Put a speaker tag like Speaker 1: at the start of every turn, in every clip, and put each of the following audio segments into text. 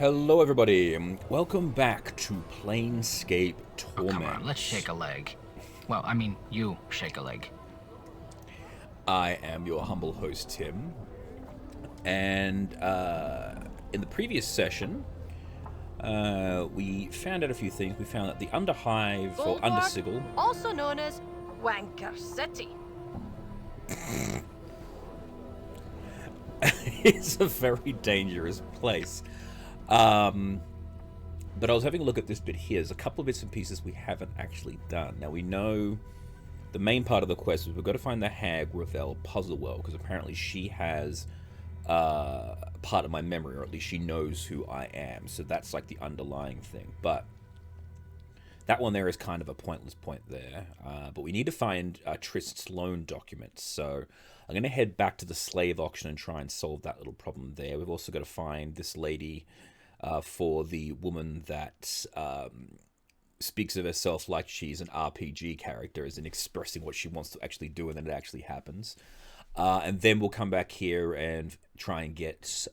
Speaker 1: Hello everybody, welcome back to Planescape Torment.
Speaker 2: Come on, let's shake a leg. Well, I mean, you shake a leg.
Speaker 1: I am your humble host, Tim. And in the previous session, we found out a few things. We found that the Underhive, or Undersigil,
Speaker 3: also known as Wanker City,
Speaker 1: is a very dangerous place. But I was having a look at this bit here. There's a couple of bits and pieces we haven't actually done. Now we know the main part of the quest is we've got to find the Hag Ravel puzzle well, because apparently she has part of my memory, or at least she knows who I am. So that's like the underlying thing. But that one there is kind of a pointless point there. But we need to find Trist's loan documents. So I'm going to head back to the slave auction and try and solve that little problem there. We've also got to find this lady for the woman that speaks of herself like she's an RPG character, as in expressing what she wants to actually do, and then it actually happens. And then we'll come back here and try and get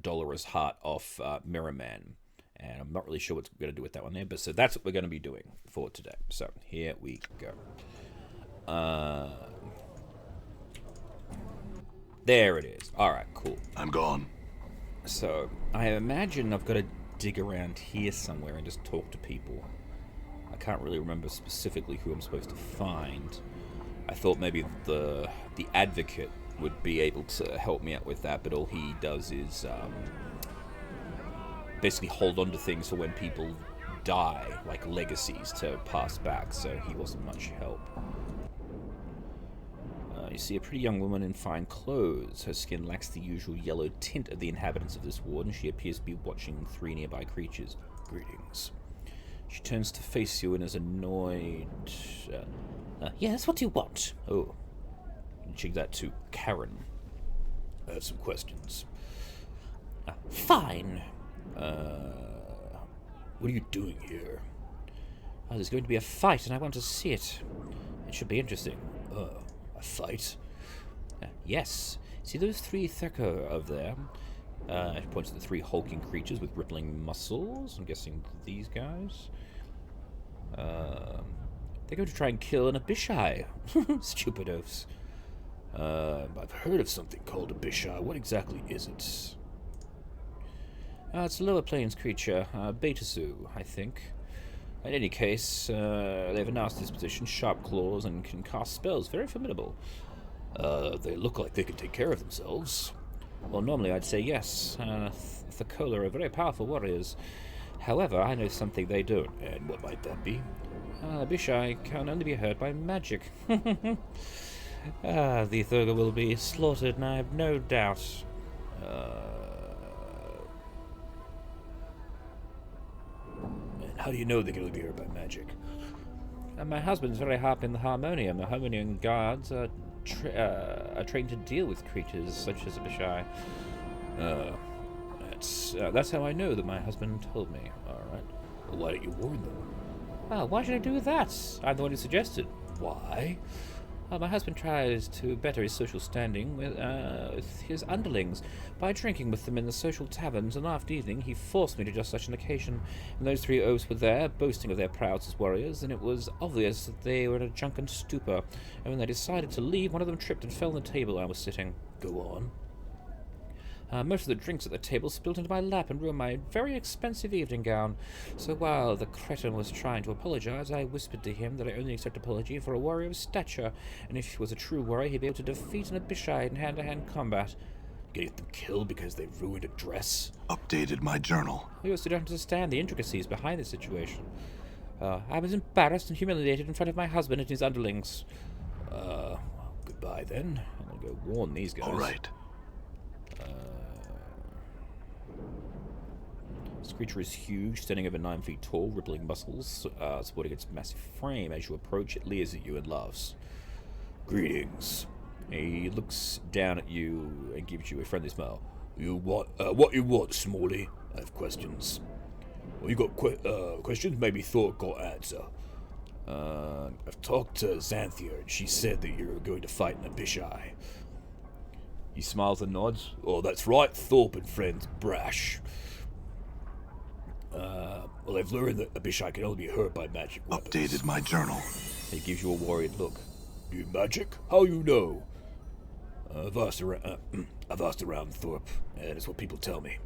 Speaker 1: Dolores' heart off Mirrorman. And I'm not really sure what we're going to do with that one there, but so that's what we're going to be doing for today. So here we go. There it is. All right, cool.
Speaker 4: I'm gone.
Speaker 1: So I imagine I've got to dig around here somewhere and just talk to people. I can't really remember specifically who I'm supposed to find. I thought maybe the advocate would be able to help me out with that, but all he does is basically hold on to things for when people die, like legacies to pass back, so he wasn't much help. You see a pretty young woman in fine clothes. Her skin lacks the usual yellow tint of the inhabitants of this ward, and she appears to be watching three nearby creatures. Greetings. She turns to face you and is annoyed. Yes, what do you want? Oh. Check that to Karen. I have some questions. Fine. What are you doing here? There's going to be a fight, and I want to see it. It should be interesting. A fight? Yes. See those three Thurko over there? She points to the three hulking creatures with rippling muscles. I'm guessing these guys. They're going to try and kill an Abishai. Stupidos. I've heard of something called Abishai. What exactly is it? It's a lower plains creature. Betazu, I think. In any case, they have a nasty disposition, sharp claws, and can cast spells. Very formidable. They look like they can take care of themselves. Well, normally I'd say yes. Thakola are very powerful warriors. However, I know something they don't. And what might that be? Abishai can only be hurt by magic. The Thurga will be slaughtered, and I have no doubt. How do you know they can only be hurt by magic? My husband's very high up in the Harmonium. The Harmonium guards are trained to deal with creatures such as Abishai. That's how I know that my husband told me. All right. Well, why don't you warn them? Why should I do that? I'm the one who suggested. Why? My husband tries to better his social standing with his underlings by drinking with them in the social taverns, and last evening he forced me to just such an occasion. And those three oafs were there, boasting of their prowess as warriors, and it was obvious that they were in a drunken stupor. And when they decided to leave, one of them tripped and fell on the table I was sitting. Go on. Most of the drinks at the table spilled into my lap and ruined my very expensive evening gown. So while the cretin was trying to apologize, I whispered to him that I only accept apology for a warrior of stature, and if he was a true warrior, he'd be able to defeat an Abishai in hand-to-hand combat. Get them killed because they ruined a dress?
Speaker 4: Updated my journal.
Speaker 1: I also don't understand the intricacies behind the situation. I was embarrassed and humiliated in front of my husband and his underlings. Goodbye then. I'm gonna go warn these guys.
Speaker 4: All right.
Speaker 1: This creature is huge, standing over 9 feet tall, rippling muscles, supporting its massive frame. As you approach, it leers at you and laughs. Greetings. He looks down at you and gives you a friendly smile. What you want, Smalley? I have questions. Well, you got questions? Maybe thought got answer. I've talked to Xanthia, and she said that you're going to fight an Abishai. He smiles and nods. Oh, that's right, Thorpe and friends, brash. Well, I've learned that Abishai can only be hurt by magic weapons.
Speaker 4: Updated my journal.
Speaker 1: He gives you a worried look. You magic? How you know? I've asked around Thorpe, and it's what people tell me.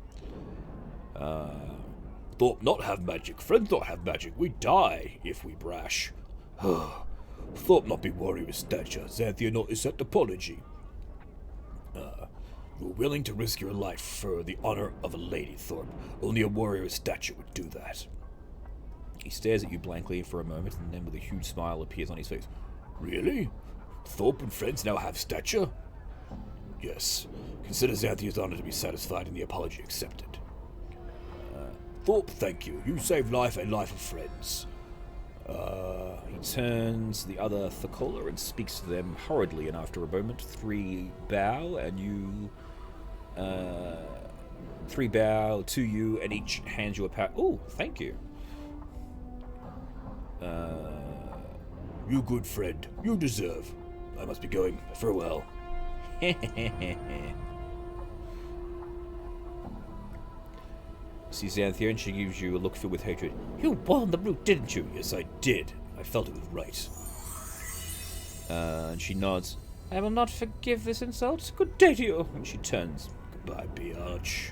Speaker 1: Thorpe not have magic, friends not have magic. We die if we brash. Thorpe not be warrior with stature. Xanthia not accept apology. You're willing to risk your life for the honor of a lady, Thorpe. Only a warrior with stature would do that. He stares at you blankly for a moment, and then with a huge smile appears on his face. Really? Thorpe and friends now have stature? Yes. Consider Xanthia's honor to be satisfied and the apology accepted. Thorpe, thank you. You saved life and life of friends. He turns to the other Thakola and speaks to them hurriedly, and after a moment, three bow to you, and each hands you a pat. Oh, thank you. You good friend. You deserve. I must be going. Farewell. See Xanthia, and she gives you a look filled with hatred. You won the route, didn't you? Yes, I did. I felt it was right. And she nods. I will not forgive this insult. Good day to you. And she turns. Goodbye, biatch.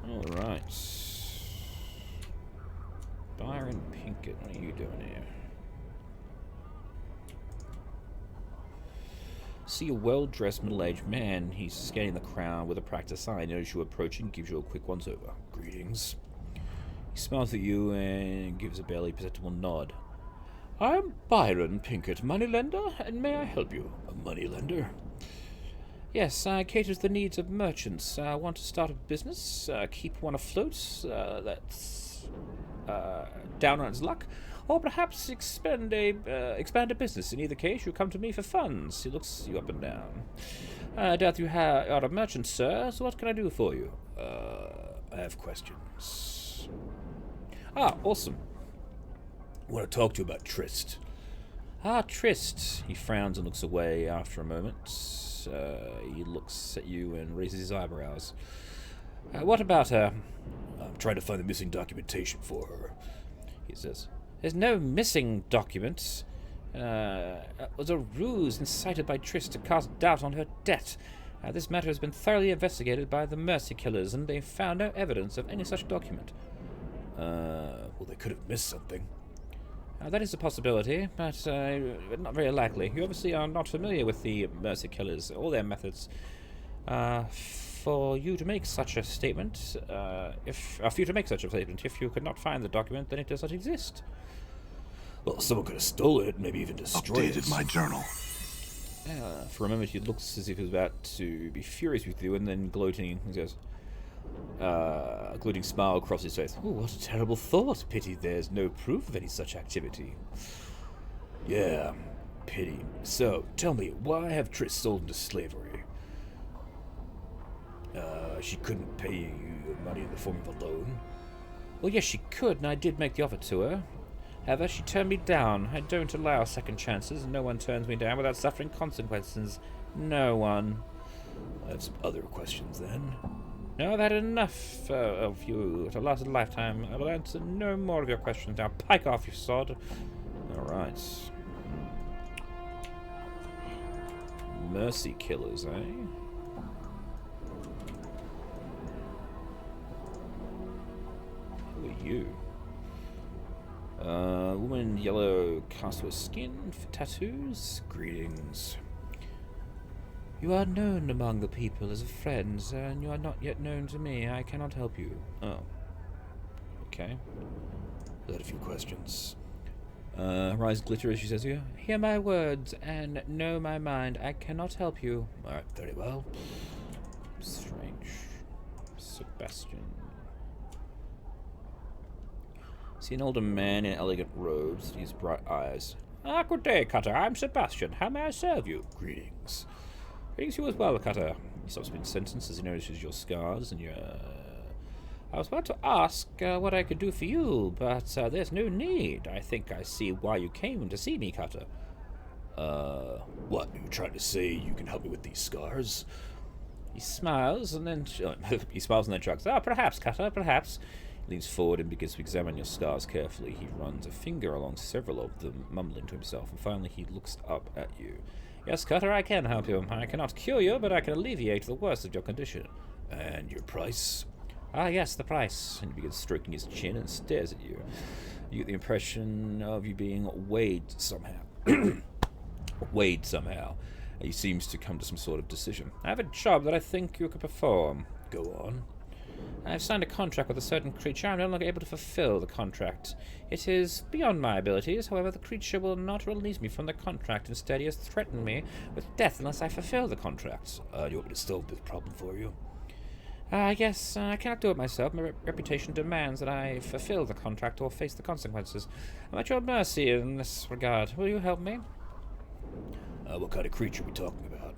Speaker 1: Alright. Byron Pinkett, what are you doing here? See a well-dressed middle-aged man. He's scanning the crowd with a practiced eye. Notice you approaching, gives you a quick once-over. Greetings. He smiles at you and gives a barely perceptible nod. I'm Byron Pinkett, moneylender, and may I help you? A moneylender? Yes, I cater to the needs of merchants. I want to start a business, keep one afloat that's down on its luck, or perhaps expand a business. In either case, you come to me for funds. He looks you up and down. I doubt you are a merchant, sir, so what can I do for you? I have questions. Ah, awesome. I want to talk to you about Trist. Ah, Trist. He frowns and looks away after a moment. He looks at you and raises his eyebrows. What about her? I'm trying to find the missing documentation for her, he says. There's no missing documents. It was a ruse incited by Trist to cast doubt on her debt. This matter has been thoroughly investigated by the Mercy Killers, and they found no evidence of any such document. Well, they could have missed something. That is a possibility, but not very likely. You obviously are not familiar with the Mercy Killers or their methods. For you to make such a statement, if you could not find the document, then it does not exist. Well, someone could have stolen it, maybe even destroyed it.
Speaker 4: Updated my journal.
Speaker 1: For a moment, he looks as if he was about to be furious with you, and then gloating, he goes, a gloating smile across his face. Oh, what a terrible thought. Pity there's no proof of any such activity. Yeah, pity. So, tell me, why have Triss sold into slavery? She couldn't pay you money in the form of a loan? Well, yes, she could, and I did make the offer to her. However, she turned me down. I don't allow second chances, and no one turns me down without suffering consequences. No one. I have some other questions, then. No, I've had enough of you to last a lifetime. I will answer no more of your questions. Now, pike off, you sod. Alright. Mercy Killers, eh? Who are you? Woman in yellow cast her skin for tattoos. Greetings. You are known among the people as a friend, and you are not yet known to me. I cannot help you. Oh. Okay. I had a few questions. Her eyes glitter as she says here. Hear my words and know my mind. I cannot help you. Alright, very well. Strange. Sebastian. See an older man in elegant robes, his bright eyes. Ah, good day, Cutter. I'm Sebastian. How may I serve you? Greetings. Greetings you as well, Cutter. He stops mid-sentence as he notices your scars and your... I was about to ask what I could do for you, but there's no need. I think I see why you came to see me, Cutter. What? Are you trying to say you can help me with these scars? He smiles and then... he smiles and then shrugs. Ah, perhaps, Cutter, perhaps. Leans forward and begins to examine your scars carefully. He runs a finger along several of them, mumbling to himself, and finally he looks up at you. Yes, Cutter, I can help you. I cannot cure you, but I can alleviate the worst of your condition. And your price? Ah, yes, the price. And he begins stroking his chin and stares at you. You get the impression of you being weighed somehow. Weighed somehow. He seems to come to some sort of decision. I have a job that I think you could perform. Go on. I've signed a contract with a certain creature. I'm no longer able to fulfill the contract. It is beyond my abilities. However, the creature will not release me from the contract. Instead, he has threatened me with death unless I fulfill the contract. Do you want me to solve this problem for you? Yes, I cannot do it myself. My reputation demands that I fulfill the contract or face the consequences. I'm at your mercy in this regard. Will you help me? What kind of creature are we talking about?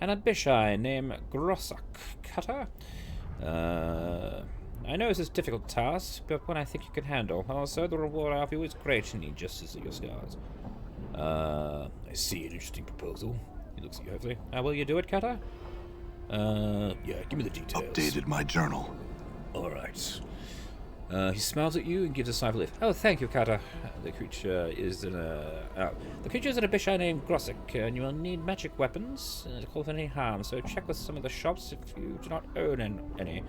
Speaker 1: An Abishai named Grossak. Cutter? I know this is a difficult task, but one I think you can handle. Also, the reward I offer you is great, and he gestures at your scars. I see an interesting proposal. He looks at you hopefully. Will you do it, Cutter? Yeah, give me the details.
Speaker 4: Updated my journal.
Speaker 1: Alright. He smiles at you and gives a sigh of relief. Oh, thank you, Cutter. The creature is an Abishai named Grossak, and you will need magic weapons to call for any harm, so check with some of the shops if you do not own any.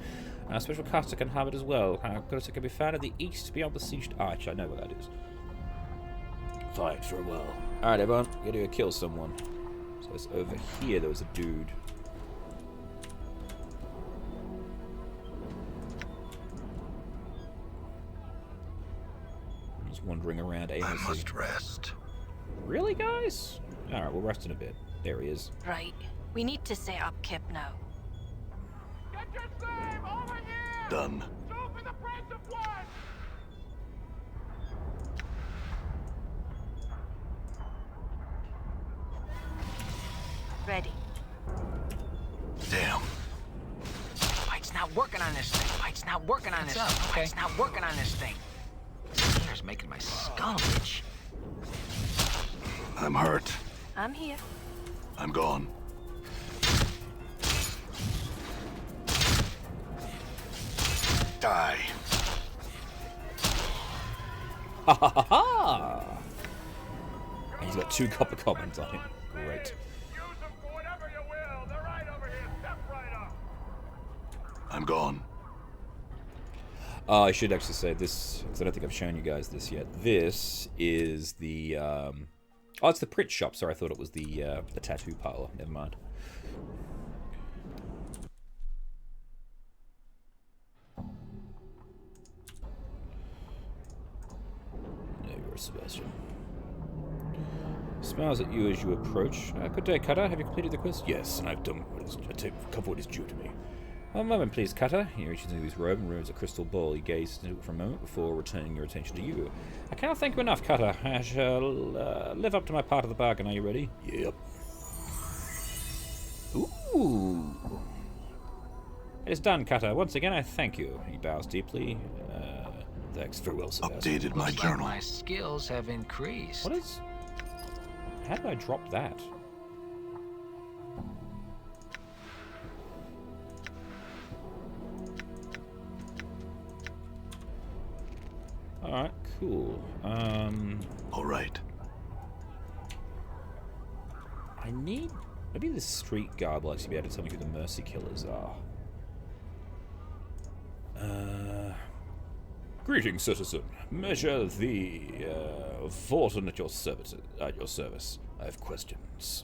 Speaker 1: Special caster can have it as well. Grossak can be found at the east beyond the sieged arch. I know where that is. Fight for a while. Alright, everyone. We're going to kill someone. So it's over here. There was a dude. Wandering around aimlessly.
Speaker 4: I must rest.
Speaker 1: Really, guys? Alright, we'll rest in a bit. There he is.
Speaker 3: Right. We need to set up Kip now.
Speaker 5: Get your slave over here!
Speaker 4: Done.
Speaker 5: Two for the price of one!
Speaker 3: Ready.
Speaker 4: Damn.
Speaker 2: Mike's not working on this thing. Mike's not working on this up? thing. Okay. Mike's not working on this thing. It's making my skull itch.
Speaker 4: I'm hurt.
Speaker 3: I'm here.
Speaker 4: I'm gone. Die.
Speaker 1: Ha ha ha ha! He's got 2 copper comments on him. Great.
Speaker 5: Use them for whatever you will. They're right over here. Step right up.
Speaker 4: I'm gone.
Speaker 1: I should actually say this, because I don't think I've shown you guys this yet. This is the, oh, it's the print shop. Sorry, I thought it was the tattoo parlor. Never mind. There you are, Sebastian. Smiles at you as you approach. Good day, Cutter. Have you completed the quest? Yes, and I've done what is due to me. One moment, please, Cutter. He reaches into his robe and removes a crystal ball. He gazes into it for a moment before returning your attention to you. I cannot thank you enough, Cutter. I shall live up to my part of the bargain. Are you ready? Yep. Ooh. It is done, Cutter. Once again, I thank you. He bows deeply. Thanks. Farewell, Sebastian.
Speaker 4: Updated my
Speaker 2: Looks like
Speaker 4: journal.
Speaker 2: my skills have increased.
Speaker 1: What is... How did I drop that? Alright, cool.
Speaker 4: All right.
Speaker 1: I need... Maybe the street guard will actually be able to tell me who the Mercy Killers are. Greetings, citizen. Measure the fortune at your service. I have questions.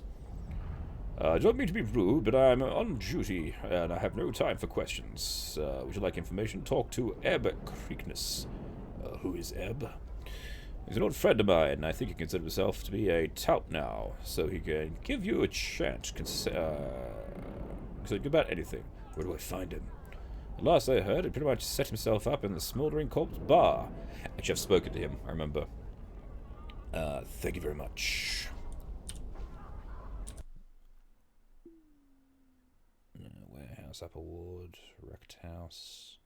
Speaker 1: I don't mean to be rude, but I'm on duty, and I have no time for questions. Would you like information? Talk to Ebb Creekness. Who is Ebb? He's an old friend of mine, and I think he considers himself to be a tout now, so he can give you a chance. So about anything. Where do I find him? Last I heard, he pretty much set himself up in the Smoldering Corpse Bar. Actually, I've spoken to him, I remember. Thank you very much. Warehouse, Upper Ward, Wrecked House.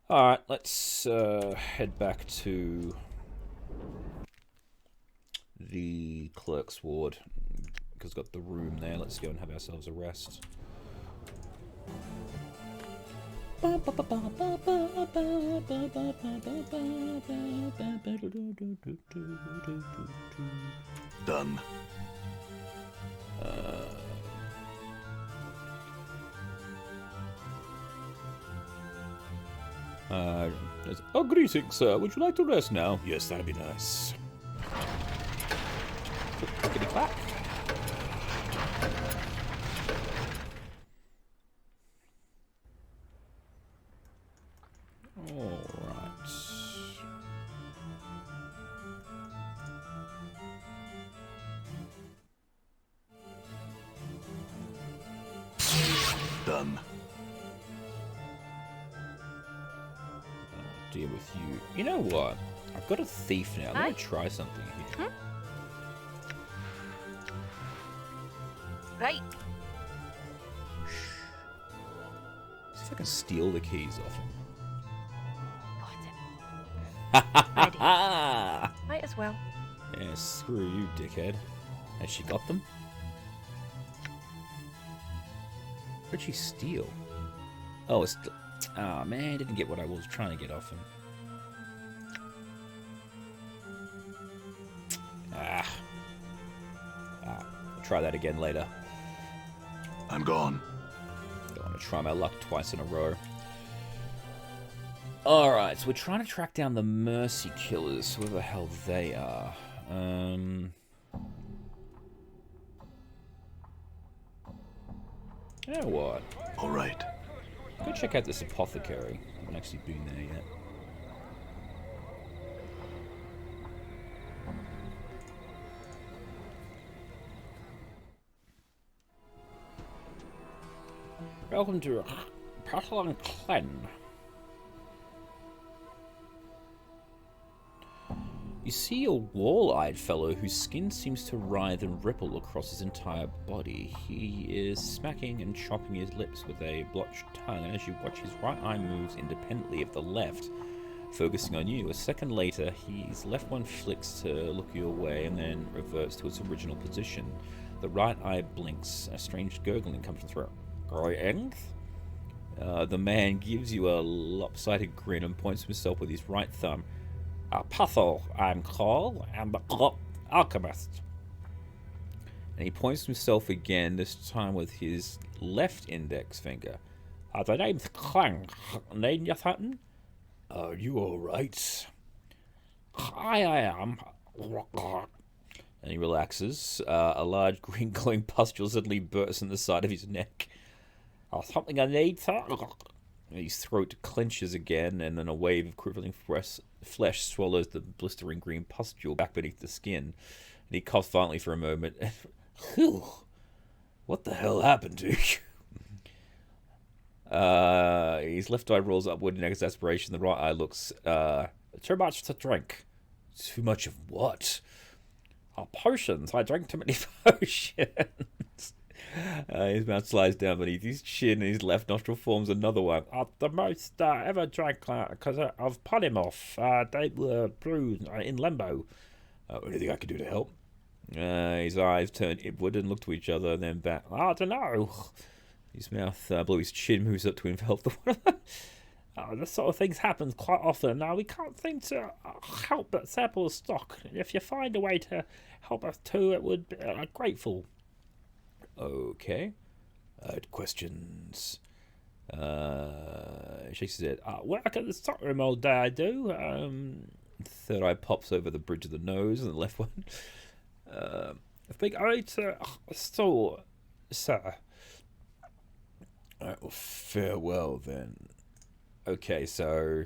Speaker 1: Alright, let's head back to the Clerks Ward. Because we've got the room there. Let's go and have ourselves a rest.
Speaker 4: Done.
Speaker 1: Oh, greetings, sir. Would you like to rest now? Yes, that'd be nice. Clickety clack. Alright.
Speaker 4: Done.
Speaker 1: Deal with you. You know what? I've got a thief now. I'm gonna try something here.
Speaker 3: Right.
Speaker 1: See if I can steal the keys off him.
Speaker 3: Got it. Ready. Might as well.
Speaker 1: Yeah, screw you, dickhead. Has she got them? Where'd she steal? Oh, it's... Oh, man, I didn't get what I was trying to get off him. I'll try that again later.
Speaker 4: I'm gone.
Speaker 1: Don't want to try my luck twice in a row. Alright, so we're trying to track down the Mercy Killers, whoever the hell they are. You know what?
Speaker 4: All right.
Speaker 1: Go check out this apothecary. I haven't actually been there yet. Welcome to Patalon Clen. You see a wall-eyed fellow whose skin seems to writhe and ripple across his entire body. He is smacking and chopping his lips with a blotched tongue, and as you watch, his right eye moves independently of the left, focusing on you. A second later, his left one flicks to look your way and then reverts to its original position. The right eye blinks. A strange gurgling comes from through. The man gives you a lopsided grin and points to himself with his right thumb. Puzzle, I'm called. I'm the alchemist. And he points to himself again, this time with his left index finger. The name's Clang. Name you something?
Speaker 4: Are you all right?
Speaker 1: I am. And he relaxes. A large green glowing pustule suddenly bursts in the side of his neck. Something I need, sir? His throat clenches again, and then a wave of quivering flesh swallows the blistering green pustule back beneath the skin. And he coughs violently for a moment. Phew! What the hell happened to you? His left eye rolls upward in exasperation. The right eye looks, too much to drink. Too much of what? Potions. I drank too many potions. His mouth slides down beneath his chin, and his left nostril forms another one. The most ever drank because of polymorph. They were brewed in limbo. Anything I can do to help? His eyes turn inward and look to each other, and then back. I don't know. His mouth below his chin moves up to envelop the one. This sort of things happens quite often. Now we can't seem to help but sample the stock. If you find a way to help us too, it would be grateful. Okay. Questions. Shakes his head. Work at the stockroom all day, I do. Third eye pops over the bridge of the nose, and the left one. I've been going to store, sir. Alright, well, farewell then. Okay, so...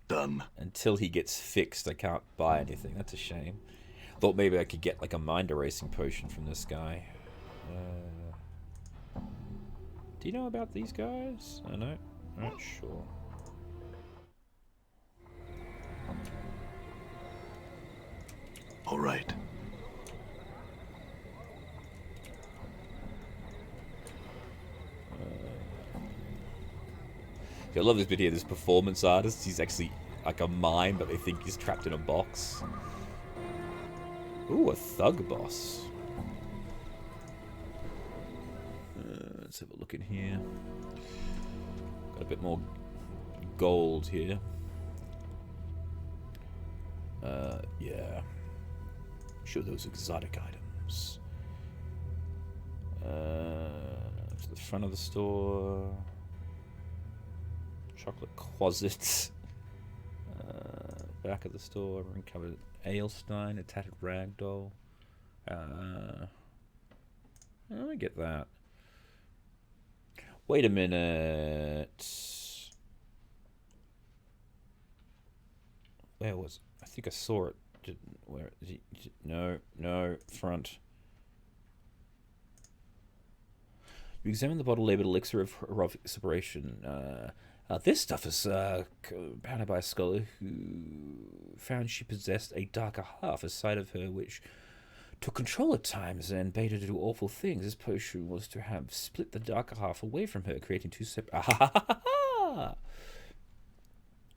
Speaker 4: Done.
Speaker 1: Until he gets fixed, I can't buy anything. That's a shame. Thought maybe I could get like a mind erasing potion from this guy. Do you know about these guys? I know. Not sure.
Speaker 4: All right.
Speaker 1: I love this bit here. This performance artist. He's actually like a mime, but they think he's trapped in a box. Ooh, a thug boss. Let's have a look in here. Got a bit more gold here. Yeah. Show those exotic items. To the front of the store. Chocolate closets. Back of the store, uncovered Ailstein, a tattered rag doll. I get that. Wait a minute. Where was it? I think I saw it. Where is he? No, front. You examine the bottle labeled elixir of heroic separation. This stuff is founded by a scholar who found she possessed a darker half, a side of her which took control at times and bade her to do awful things. This potion was to have split the darker half away from her, creating two separate...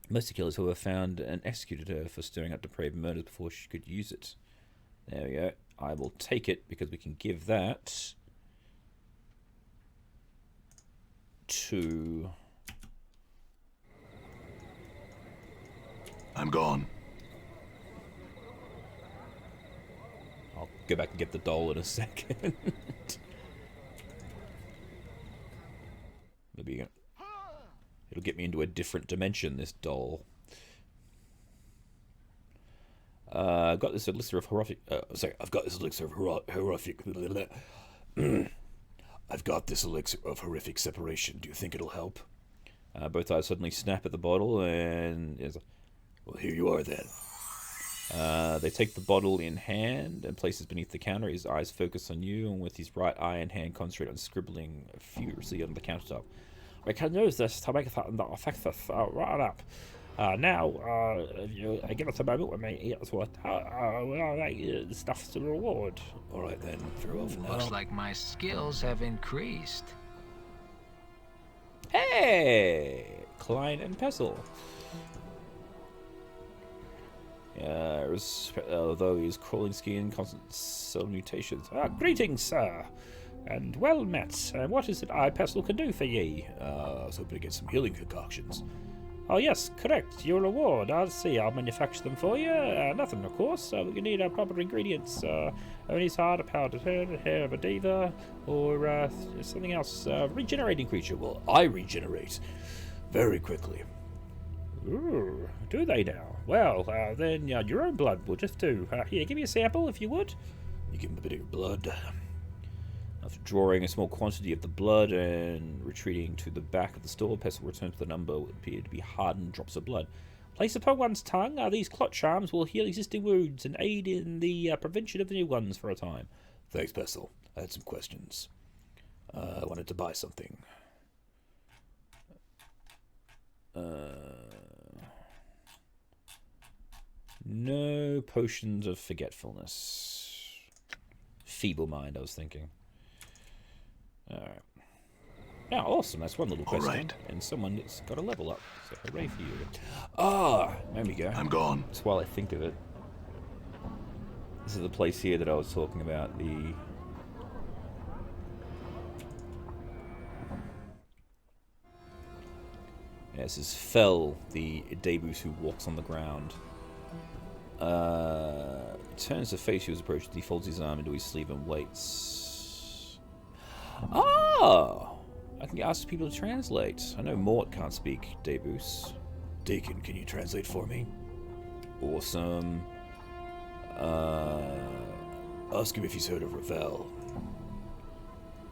Speaker 1: Most of the killers, however, found and executed her for stirring up depraved murders before she could use it. There we go. I will take it because we can give that to...
Speaker 4: I'm gone.
Speaker 1: I'll go back and get the doll in a second. Maybe it'll get me into a different dimension, this doll. I've got this elixir of horrific... I've got this elixir of horrific... I've got this elixir of horrific separation. Do you think it'll help? Both eyes suddenly snap at the bottle and...
Speaker 4: Well, here you are then.
Speaker 1: They take the bottle in hand and place it beneath the counter. His eyes focus on you, and with his right eye and hand concentrate on scribbling furiously on the countertop. I can use this to make that affect this right up. Now, if you give us a moment with me, here's what stuff's the reward.
Speaker 4: All right then, farewell for now.
Speaker 2: Looks like my skills have increased.
Speaker 1: Hey! Klein and Pestle. Although he's crawling skin, constant cell mutations. Greetings, sir, and well met. What is it I, Pestle, can do for ye?
Speaker 4: I was hoping to get some healing concoctions.
Speaker 1: Oh, yes, correct. Your reward. I'll see. I'll manufacture them for you. Nothing, of course. You need proper ingredients. Only hard, a powdered hair of a diva, or something else. Regenerating creature.
Speaker 4: Well, I regenerate very quickly.
Speaker 1: Ooh, do they now? Well, then your own blood will just do. Here, give me a sample, if you would.
Speaker 4: You give him a bit of your blood.
Speaker 1: After drawing a small quantity of the blood and retreating to the back of the store, Pestle returns to the number what appeared to be hardened drops of blood. Place upon one's tongue. These clot charms will heal existing wounds and aid in the prevention of the new ones for a time.
Speaker 4: Thanks, Pestle. I had some questions. I wanted to buy something.
Speaker 1: No potions of forgetfulness. Feeble mind, I was thinking. Alright. Yeah, awesome. That's one little quest.
Speaker 4: Alright.
Speaker 1: And someone that's got a level up. So hooray for you. Ah, there we go.
Speaker 4: I'm gone.
Speaker 1: That's while I think of it. This is the place here that I was talking about. The... Yeah, this is Fell, the Daebus who walks on the ground. Turns to face you as approach, defolds his arm into his sleeve and waits. Oh! I can ask people to translate. I know Mort can't speak Daebus.
Speaker 4: Deacon, can you translate for me?
Speaker 1: Awesome.
Speaker 4: Ask him if he's heard of Ravel.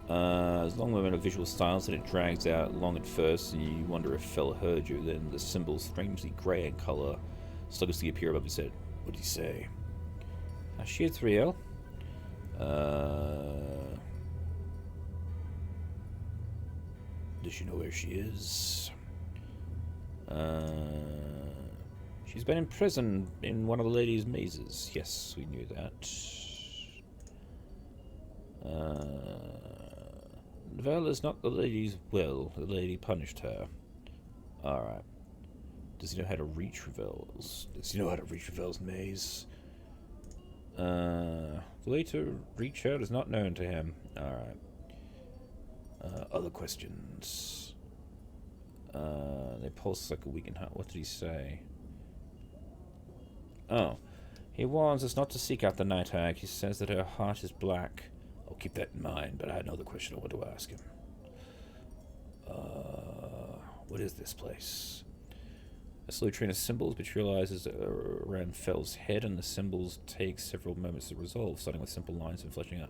Speaker 1: As long as a visual styles and it drags out long at first and you wonder if Fell heard you, then the symbol's strangely grey in colour sluggishly appear above his head.
Speaker 4: What did he say?
Speaker 1: She's real.
Speaker 4: Does she know where she is?
Speaker 1: She's been in prison in one of the lady's mazes. Yes, we knew that. Vel is not the lady's will. The lady punished her. Alright. Does he know how to reach Ravel's?
Speaker 4: Does he know how to reach Ravel's maze?
Speaker 1: The way to reach her is not known to him. Alright.
Speaker 4: Other questions?
Speaker 1: They pulse like a weakened heart. What did he say? Oh. He warns us not to seek out the Night Hag. He says that her heart is black.
Speaker 4: I'll keep that in mind, but I had another question I want to ask him. What is this place?
Speaker 1: A slow train of symbols materializes around Fell's head, and the symbols take several moments to resolve, starting with simple lines and fleshing out.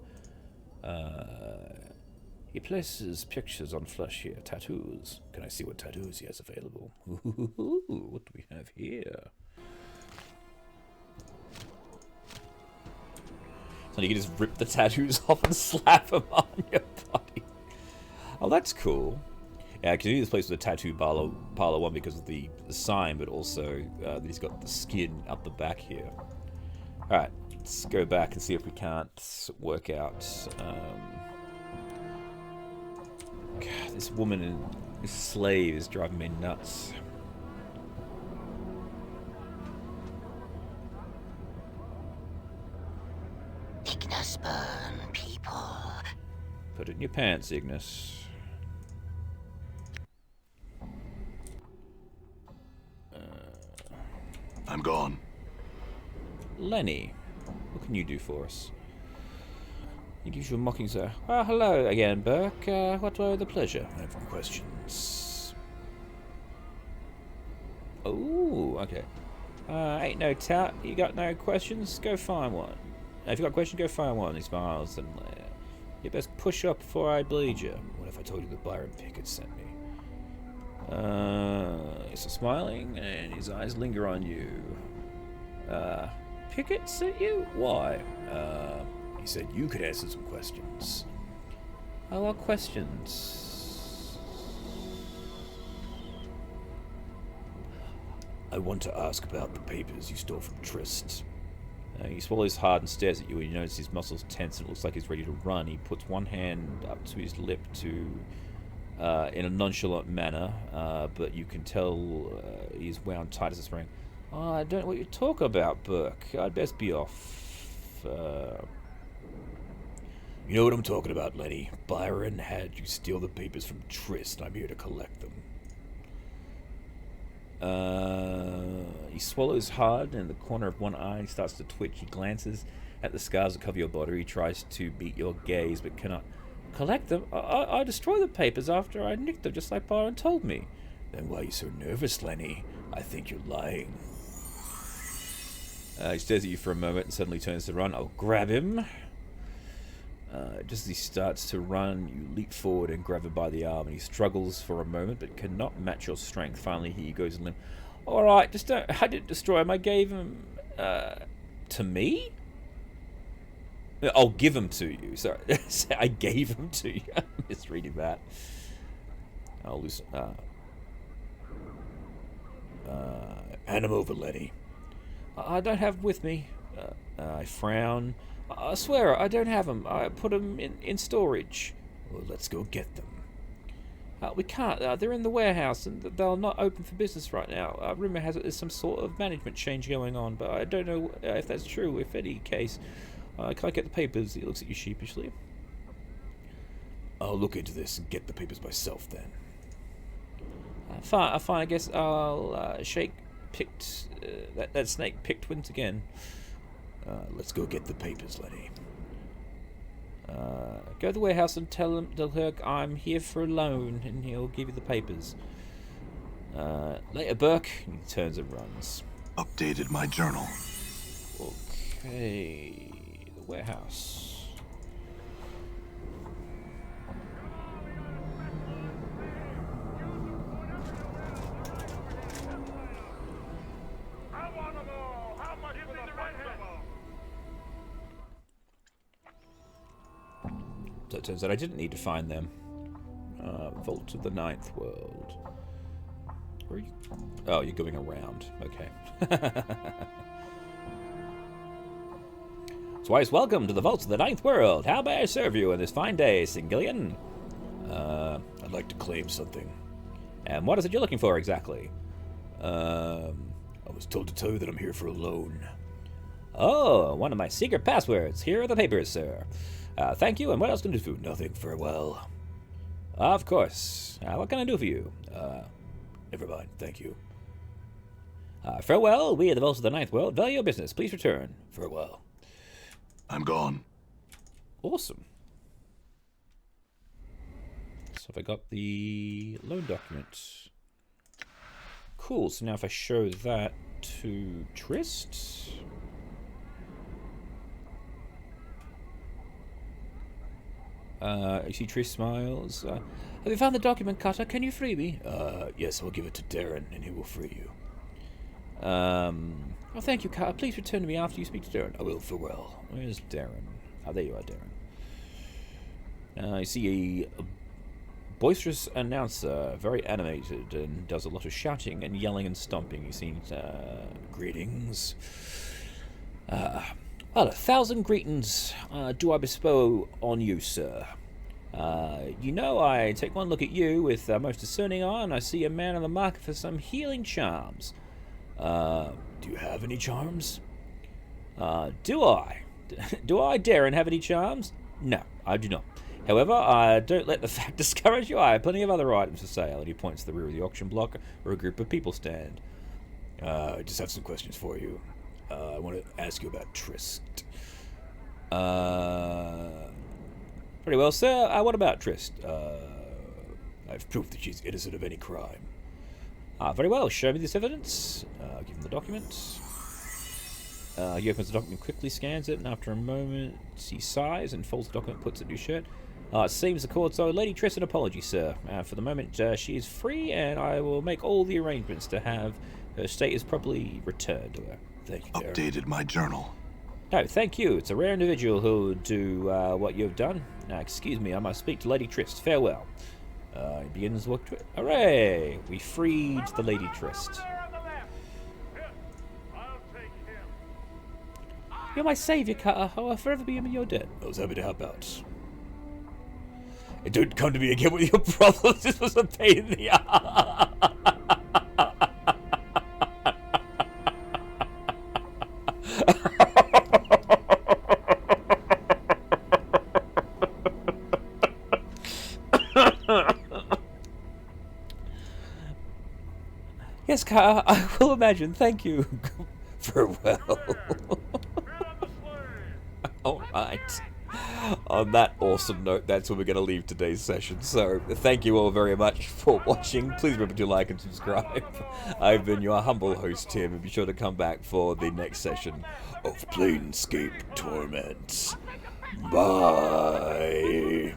Speaker 1: He places pictures on flesh here, tattoos.
Speaker 4: Can I see what tattoos he has available?
Speaker 1: Ooh, what do we have here? So you can just rip the tattoos off and slap them on your body. Oh, that's cool. Yeah, I can do this place with a tattoo parlor one because of the sign, but also he's got the skin up the back here. Alright, let's go back and see if we can't work out... God, this woman and this slave is driving me nuts.
Speaker 6: Ignis burn, people.
Speaker 1: Put it in your pants, Ignis.
Speaker 5: I'm gone.
Speaker 1: Lenny, what can you do for us? He gives you a mocking sir. Ah, hello again, Burke. What do I owe the pleasure?
Speaker 4: I have questions.
Speaker 1: Oh, okay. Ain't no tout. You got no questions? Go find one. If you got questions, go find one. He smiles and you best push up before I bleed you.
Speaker 4: What if I told you that Byron Pickett sent me?
Speaker 1: He's smiling and his eyes linger on you. Pickett sent you? Why?
Speaker 4: He said you could answer some questions.
Speaker 1: Oh, what questions?
Speaker 4: I want to ask about the papers you stole from Trist.
Speaker 1: He swallows hard and stares at you, and you notice his muscles tense and it looks like he's ready to run. He puts one hand up to his lip in a nonchalant manner, but you can tell he's wound tight as a spring. Oh, I don't know what you talk about, Burke. I'd best be off.
Speaker 4: You know what I'm talking about, Lenny. Byron had you steal the papers from Trist, and I'm here to collect them.
Speaker 1: He swallows hard, and the corner of one eye starts to twitch. He glances at the scars that cover your body. He tries to beat your gaze, but cannot. Collect them? I destroy the papers after I nicked them, just like Byron told me.
Speaker 4: Then why are you so nervous, Lenny? I think you're lying.
Speaker 1: He stares at you for a moment and suddenly turns to run. I'll grab him. Just as he starts to run, you leap forward and grab him by the arm, and he struggles for a moment but cannot match your strength. Finally, he goes limp. Alright, just don't... I didn't destroy him. I gave him... to me? I'll give him to you. Sorry. I gave him to you. I'm misreading that. I'll lose...
Speaker 4: hand him over, Lenny.
Speaker 1: I don't have him with me. I frown. I swear, I don't have them. I put them in storage.
Speaker 4: Well, let's go get them.
Speaker 1: We can't. They're in the warehouse, and they're not open for business right now. Rumor has it there's some sort of management change going on, but I don't know if that's true. If any case, can I get the papers? He looks at you sheepishly.
Speaker 4: I'll look into this and get the papers myself, then.
Speaker 1: Fine. I guess I'll shake picked that snake picked once again.
Speaker 4: Let's go get the papers, Lenny.
Speaker 1: Go to the warehouse and tell Delherk I'm here for a loan, and he'll give you the papers. Later, Burke. And he turns and runs.
Speaker 5: Updated my journal.
Speaker 1: Okay, the warehouse.
Speaker 5: I want them all. How much for the festival?
Speaker 1: So it turns out I didn't need to find them. Vault of the Ninth World. Where are you? Oh, you're going around. Okay. Twice welcome to the Vaults of the Ninth World. How may I serve you on this fine day, Singillian?
Speaker 4: I'd like to claim something.
Speaker 1: And what is it you're looking for exactly?
Speaker 4: I was told to tell you that I'm here for a loan.
Speaker 1: Oh, one of my secret passwords. Here are the papers, sir. Thank you, and what else can I do for you?
Speaker 4: Nothing, farewell.
Speaker 1: Of course. What can I do for you?
Speaker 4: Never mind. Thank you.
Speaker 1: Farewell, we are the Vaults of the Ninth World. Value your business. Please return.
Speaker 4: Farewell.
Speaker 7: I'm gone.
Speaker 1: Awesome. So have I got the loan documents? Cool, so now if I show that to Trist... you see Trist smiles. Have you found the document, Cutter? Can you free me?
Speaker 4: Yes, I'll give it to Darren, and he will free you.
Speaker 1: Oh, thank you, Cutter. Please return to me after you speak to Darren.
Speaker 4: I will. Farewell.
Speaker 1: Where's Darren? Oh, there you are, Darren. I see a boisterous announcer, very animated, and does a lot of shouting and yelling and stomping. He seems,
Speaker 4: Greetings.
Speaker 1: well, 1,000 greetings do I bestow on you, sir. You know, I take one look at you with a most discerning eye, and I see a man on the market for some healing charms.
Speaker 4: Do you have any charms?
Speaker 1: Do I? Do I, Darren, have any charms? No, I do not. However, don't let the fact discourage you. I have plenty of other items for sale. And he points to the rear of the auction block where a group of people stand.
Speaker 4: I just have some questions for you. I want to ask you about Trist.
Speaker 1: Very well, sir. What about Trist?
Speaker 4: I've proof that she's innocent of any crime.
Speaker 1: Very well. Show me this evidence. Give him the document. He opens the document, quickly scans it, and after a moment, he sighs and folds the document, puts it in his shirt. It seems the court's owed Lady Trist an apology, sir. For the moment, she is free, and I will make all the arrangements to have her status properly returned to her.
Speaker 4: Thank you, Darren.
Speaker 7: Updated my journal.
Speaker 1: No, thank you. It's a rare individual who'll do what you have done. Now, excuse me, I must speak to Lady Trist. Farewell. He begins work to it. Hooray! We freed the Lady Trist.
Speaker 5: There on the left. Here, I'll take him.
Speaker 1: You're my savior, Cutter. I will forever be in your debt.
Speaker 4: I was happy to help out. And don't come to me again with your problems. This was a pain in the ass.
Speaker 1: Yes, Cutter, I will imagine. Thank you.
Speaker 4: Farewell.
Speaker 1: All right. On that awesome note, that's where we're going to leave today's session. So, thank you all very much for watching. Please remember to like and subscribe. I've been your humble host, Tim, and be sure to come back for the next session
Speaker 4: Of Planescape Torment. Bye.